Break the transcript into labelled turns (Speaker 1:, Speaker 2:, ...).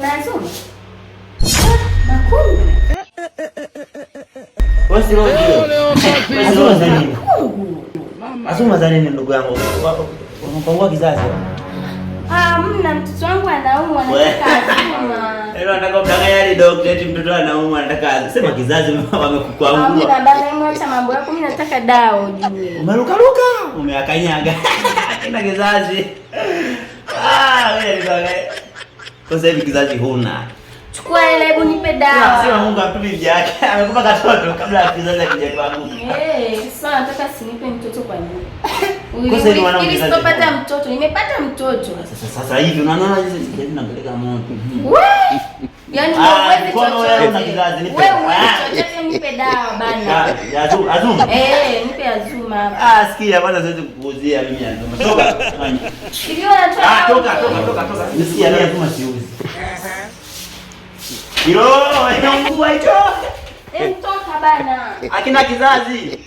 Speaker 1: Unasoma? Makungu.
Speaker 2: Asuma za nini ndugu yangu? Unapangua kizazi.
Speaker 1: Mna mtoto wangu anaumwa anataka asuma.
Speaker 2: Nataka mdanganya hadi daktari eti mtoto anaumwa anataka. Sema kizazi wamekukwangua.
Speaker 1: Mimi na bana mwacha mambo yako, mimi nataka dawa ujue.
Speaker 2: Umeruka umeakanyaga. Kina kizazi. Wewe ndio. Kwa sababu kizazi huna.
Speaker 1: Chukua ile, hebu nipe dawa.
Speaker 2: Sema Mungu atupe vyake. Amekupa katoto kabla kizazi hakija kwangu.
Speaker 1: Sasa nataka sinipe mtoto kwa nini? Ili sitopata mtoto. Nimepata mtoto.
Speaker 2: Sasa hivi unaona hizi nampeleka moto.
Speaker 1: Yaani wewe chochote. Wewe chochote nipe dawa bana.
Speaker 2: Azuma.
Speaker 1: Nipe Azuma.
Speaker 2: Sikia bwana, siwezi kukuuzia mimi Azuma. Toka.
Speaker 1: Ndio natoka.
Speaker 2: Toka. Nisikia mimi Azuma siuzi. Hilo, inaungua hicho.
Speaker 1: Toka bana.
Speaker 2: Akina kizazi.